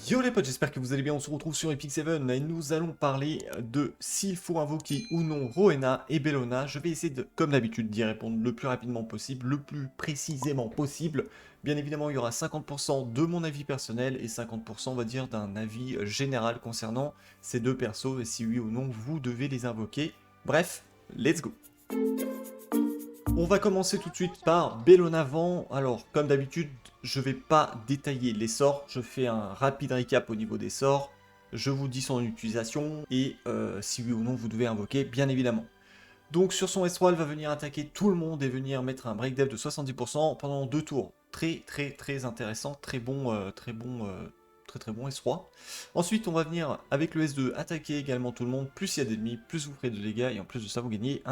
Yo les potes, j'espère que vous allez bien, on se retrouve sur Epic 7 et nous allons parler de s'il faut invoquer ou non Rowena et Bellona. Je vais essayer de, comme d'habitude, d'y répondre le plus rapidement possible, le plus précisément possible. Bien évidemment, il y aura 50% de mon avis personnel et 50% on va dire d'un avis général concernant ces deux persos et si oui ou non vous devez les invoquer. Bref, let's go. On va commencer tout de suite par Bellona Vent. Alors, comme d'habitude, je vais pas détailler les sorts. Je fais un rapide recap au niveau des sorts. Je vous dis son utilisation et si oui ou non vous devez invoquer, bien évidemment. Donc sur son S3, elle va venir attaquer tout le monde et venir mettre un break dev de 70% pendant 2 tours. Très intéressant, très bon S3. Ensuite, on va venir avec le S2 attaquer également tout le monde. Plus il y a d'ennemis, plus vous ferez de dégâts et en plus de ça, vous gagnez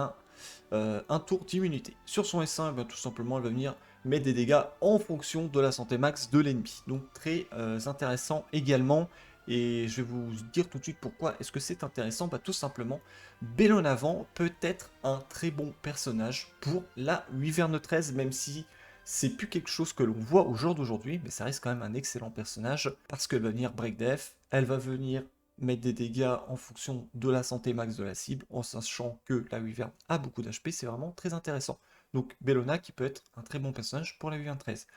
un tour d'immunité. Sur son S1, eh tout simplement, elle va venir mettre des dégâts en fonction de la santé max de l'ennemi. Donc très intéressant également. Et je vais vous dire tout de suite pourquoi est-ce que c'est intéressant. Tout simplement, Bellona Vent peut être un très bon personnage pour la Wyvern 13, même si c'est plus quelque chose que l'on voit au jour d'aujourd'hui, mais ça reste quand même un excellent personnage, parce qu'elle va venir break def, elle va venir mettre des dégâts en fonction de la santé max de la cible, en sachant que la Wyvern a beaucoup d'HP, c'est vraiment très intéressant. Donc Bellona qui peut être un très bon personnage pour la Wyvern 13.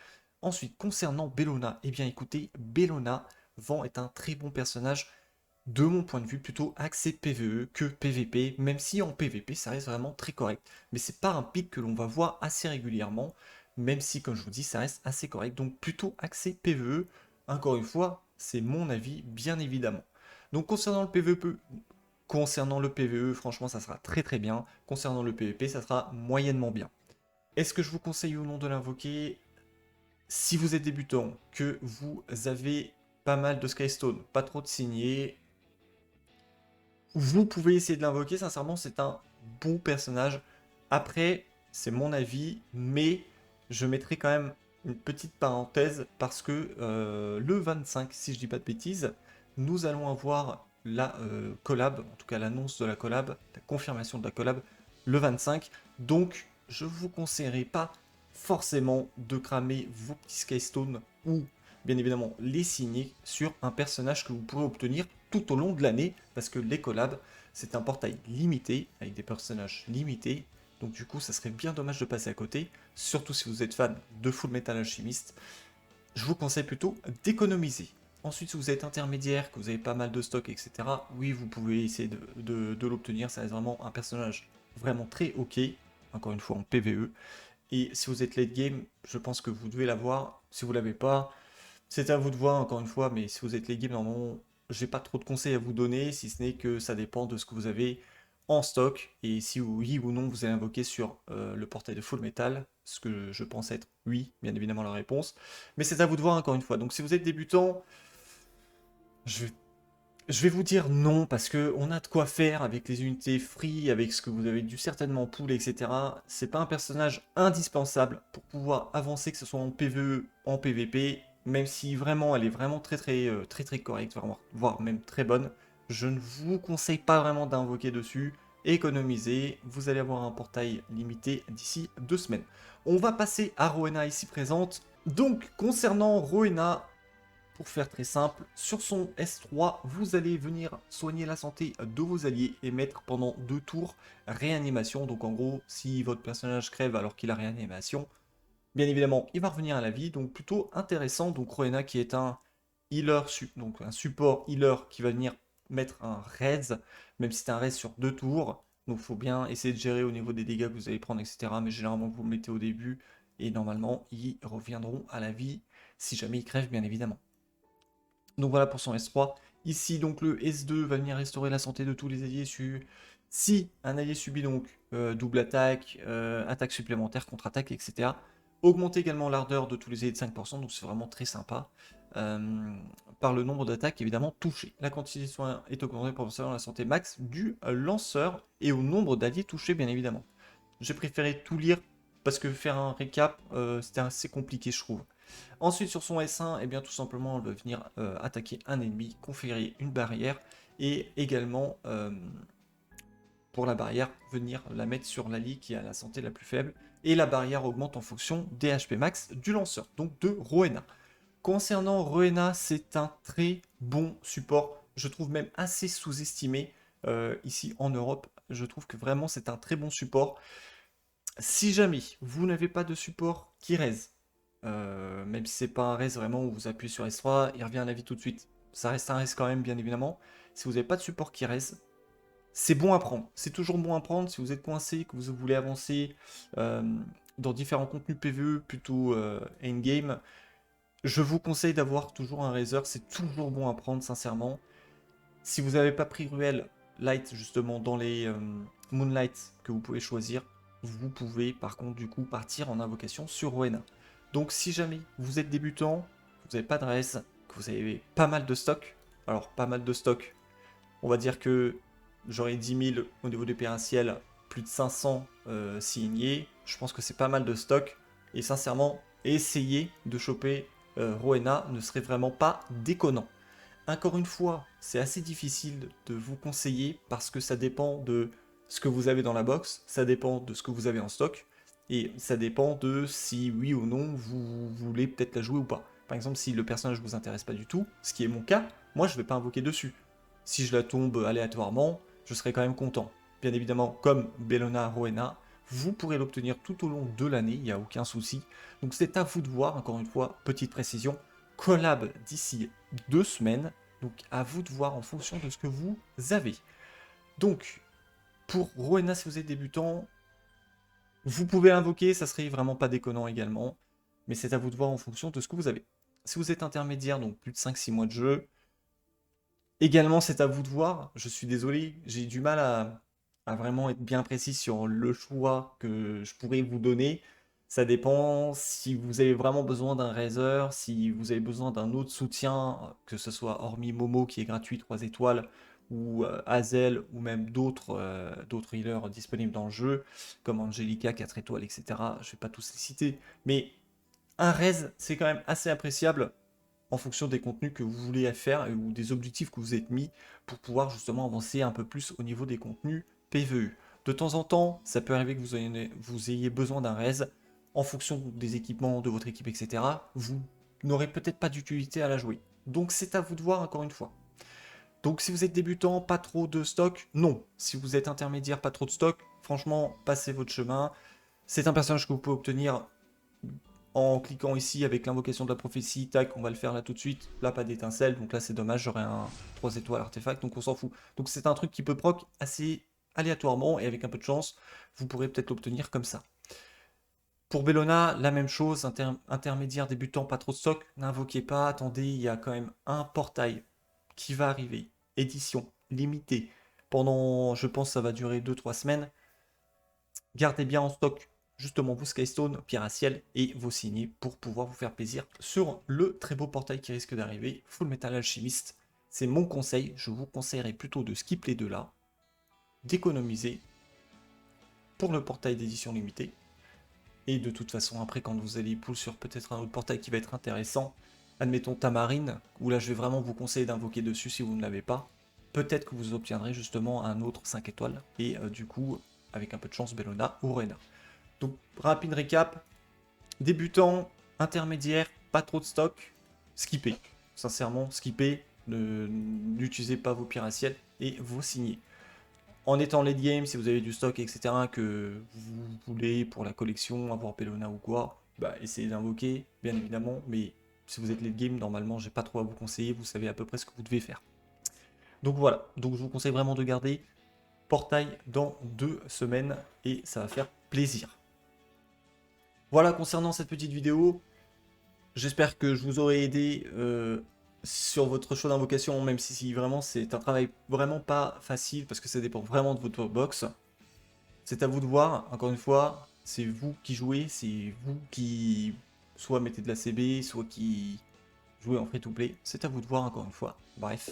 Ensuite, concernant Bellona, eh bien écoutez, Bellona Vent est un très bon personnage de mon point de vue, plutôt axé PvE que PvP, même si en PvP ça reste vraiment très correct. Mais c'est pas un pic que l'on va voir assez régulièrement, même si comme je vous dis ça reste assez correct. Donc plutôt axé PvE, encore une fois, c'est mon avis bien évidemment. Donc concernant le PvE, franchement ça sera très bien. Concernant le PvP, ça sera moyennement bien. Est-ce que je vous conseille ou non de l'invoquer? Si vous êtes débutant, que vous avez pas mal de Skystone, pas trop de signés, vous pouvez essayer de l'invoquer, sincèrement, c'est un bon personnage. Après, c'est mon avis, mais je mettrai quand même une petite parenthèse parce que le 25, si je dis pas de bêtises, nous allons avoir la collab, en tout cas l'annonce de la collab, la confirmation de la collab, le 25. Donc, je vous conseillerais pas forcément de cramer vos petits Skystone ou bien évidemment les signer sur un personnage que vous pourrez obtenir tout au long de l'année, parce que les collabs, c'est un portail limité, avec des personnages limités, donc du coup ça serait bien dommage de passer à côté, surtout si vous êtes fan de Full Metal Alchemist, je vous conseille plutôt d'économiser. Ensuite, si vous êtes intermédiaire, que vous avez pas mal de stock, etc., oui, vous pouvez essayer de l'obtenir, ça reste vraiment un personnage vraiment très ok, encore une fois en PvE, et si vous êtes late game, je pense que vous devez l'avoir, si vous l'avez pas, c'est à vous de voir encore une fois, mais si vous êtes les games, normalement, j'ai pas trop de conseils à vous donner, si ce n'est que ça dépend de ce que vous avez en stock, et si oui ou non vous allez invoquer sur le portail de Full Metal, ce que je pense être oui, bien évidemment la réponse, mais c'est à vous de voir encore une fois. Donc si vous êtes débutant, je vais, je vais vous dire non, parce que on a de quoi faire avec les unités free, avec ce que vous avez dû certainement pull, etc. C'est pas un personnage indispensable pour pouvoir avancer, que ce soit en PvE, en PvP, même si vraiment elle est vraiment très correcte, voire même très bonne. Je ne vous conseille pas vraiment d'invoquer dessus. Économisez, vous allez avoir un portail limité d'ici 2 semaines. On va passer à Rowena ici présente. Donc concernant Rowena, pour faire très simple, sur son S3, vous allez venir soigner la santé de vos alliés et mettre pendant 2 tours réanimation. Donc en gros, si votre personnage crève alors qu'il a réanimation, bien évidemment, il va revenir à la vie. Donc plutôt intéressant. Donc Rowena qui est un healer, donc un support healer qui va venir mettre un raise, même si c'est un raise sur 2 tours. Donc il faut bien essayer de gérer au niveau des dégâts que vous allez prendre, etc. Mais généralement, vous le mettez au début et normalement, ils reviendront à la vie si jamais ils crèvent, bien évidemment. Donc voilà pour son S3. Ici, donc le S2 va venir restaurer la santé de tous les alliés. Si un allié subit donc double attaque, attaque supplémentaire, contre-attaque, etc. Augmenter également l'ardeur de tous les alliés de 5%, donc c'est vraiment très sympa. Par le nombre d'attaques évidemment touchées. La quantité de soins est augmentée proportionnellement à la santé max du lanceur et au nombre d'alliés touchés, bien évidemment. J'ai préféré tout lire parce que faire un récap, c'était assez compliqué, je trouve. Ensuite, sur son S1, eh bien, tout simplement, elle va venir attaquer un ennemi, conférer une barrière, et également, pour la barrière, venir la mettre sur l'allié qui a la santé la plus faible, et la barrière augmente en fonction des HP max du lanceur, donc de Rowena. Concernant Rowena, c'est un très bon support. Je trouve même assez sous-estimé ici en Europe. Je trouve que vraiment c'est un très bon support. Si jamais vous n'avez pas de support qui raise, même si c'est pas un raise vraiment où vous appuyez sur S3, il revient à la vie tout de suite. Ça reste un raise quand même, bien évidemment. Si vous n'avez pas de support qui raise, c'est bon à prendre. C'est toujours bon à prendre si vous êtes coincé, que vous voulez avancer euh, dans différents contenus PvE plutôt endgame. Je vous conseille d'avoir toujours un raiser. C'est toujours bon à prendre, sincèrement. Si vous n'avez pas pris Ruel Light justement dans les Moonlight que vous pouvez choisir, vous pouvez par contre du coup partir en invocation sur Rowena. Donc si jamais vous êtes débutant, vous n'avez pas de raise, que vous avez pas mal de stock, alors pas mal de stock, on va dire que j'aurai 10 000 au niveau du Pérentiel, plus de 500 signés, je pense que c'est pas mal de stock, et sincèrement, essayer de choper Rowena ne serait vraiment pas déconnant. Encore une fois, c'est assez difficile de vous conseiller parce que ça dépend de ce que vous avez dans la box, ça dépend de ce que vous avez en stock, et ça dépend de si oui ou non vous voulez peut-être la jouer ou pas. Par exemple, si le personnage ne vous intéresse pas du tout, ce qui est mon cas, moi je ne vais pas invoquer dessus. Si je la tombe aléatoirement, je serai quand même content. Bien évidemment, comme Bellona Rowena, vous pourrez l'obtenir tout au long de l'année, il n'y a aucun souci. Donc c'est à vous de voir, encore une fois, petite précision, collab d'ici 2 semaines, donc à vous de voir en fonction de ce que vous avez. Donc, pour Rowena, si vous êtes débutant, vous pouvez l'invoquer, ça serait vraiment pas déconnant également, mais c'est à vous de voir en fonction de ce que vous avez. Si vous êtes intermédiaire, donc plus de 5-6 mois de jeu, également c'est à vous de voir, je suis désolé, j'ai du mal à vraiment être bien précis sur le choix que je pourrais vous donner. Ça dépend si vous avez vraiment besoin d'un Razer, si vous avez besoin d'un autre soutien, que ce soit hormis Momo qui est gratuit 3 étoiles, ou Hazel, ou même d'autres healers disponibles dans le jeu, comme Angelica 4 étoiles, etc. Je ne vais pas tous les citer, mais un raise, c'est quand même assez appréciable en fonction des contenus que vous voulez faire ou des objectifs que vous êtes mis pour pouvoir justement avancer un peu plus au niveau des contenus PvE. De temps en temps, ça peut arriver que vous ayez besoin d'un raise en fonction des équipements de votre équipe, etc. Vous n'aurez peut-être pas d'utilité à la jouer. Donc c'est à vous de voir encore une fois. Donc si vous êtes débutant, pas trop de stock, non. Si vous êtes intermédiaire, pas trop de stock, franchement, passez votre chemin. C'est un personnage que vous pouvez obtenir en cliquant ici avec l'invocation de la prophétie, tac, on va le faire là tout de suite. Là, pas d'étincelle, donc là c'est dommage, j'aurais un 3 étoiles artefact, donc on s'en fout. Donc c'est un truc qui peut proc assez aléatoirement, et avec un peu de chance, vous pourrez peut-être l'obtenir comme ça. Pour Bellona, la même chose, intermédiaire débutant, pas trop de stock, n'invoquez pas, attendez, il y a quand même un portail qui va arriver, édition limitée, pendant, je pense ça va durer 2-3 semaines. Gardez bien en stock justement vos Skystone, Pierre à Ciel et vos signés pour pouvoir vous faire plaisir sur le très beau portail qui risque d'arriver, Full Metal Alchemist. C'est mon conseil, je vous conseillerais plutôt de skip les deux là, d'économiser pour le portail d'édition limitée. Et de toute façon, après, quand vous allez pull sur peut-être un autre portail qui va être intéressant, admettons Tamarine, où là je vais vraiment vous conseiller d'invoquer dessus si vous ne l'avez pas, peut-être que vous obtiendrez justement un autre 5 étoiles, et du coup, avec un peu de chance, Bellona ou Rena. Donc, rapide récap, débutant, intermédiaire, pas trop de stock, skipper. Sincèrement, skipper, n'utilisez pas vos pierres à ciel et vos signés. En étant late game, si vous avez du stock, etc., que vous voulez pour la collection, avoir Bellona ou quoi, bah essayez d'invoquer, bien évidemment, mais si vous êtes late game, normalement, j'ai pas trop à vous conseiller, vous savez à peu près ce que vous devez faire. Donc voilà, donc je vous conseille vraiment de garder portail dans 2 semaines et ça va faire plaisir. Voilà concernant cette petite vidéo, j'espère que je vous aurai aidé sur votre choix d'invocation, même si vraiment c'est un travail vraiment pas facile parce que ça dépend vraiment de votre box. C'est à vous de voir, encore une fois, c'est vous qui jouez, c'est vous qui soit mettez de la CB, soit qui jouez en free-to-play, c'est à vous de voir encore une fois. Bref.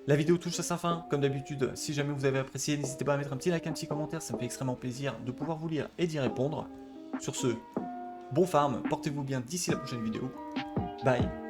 La vidéo touche à sa fin, comme d'habitude, si jamais vous avez apprécié, n'hésitez pas à mettre un petit like, un petit commentaire, ça me fait extrêmement plaisir de pouvoir vous lire et d'y répondre. Sur ce, bon farm, portez-vous bien d'ici la prochaine vidéo. Bye.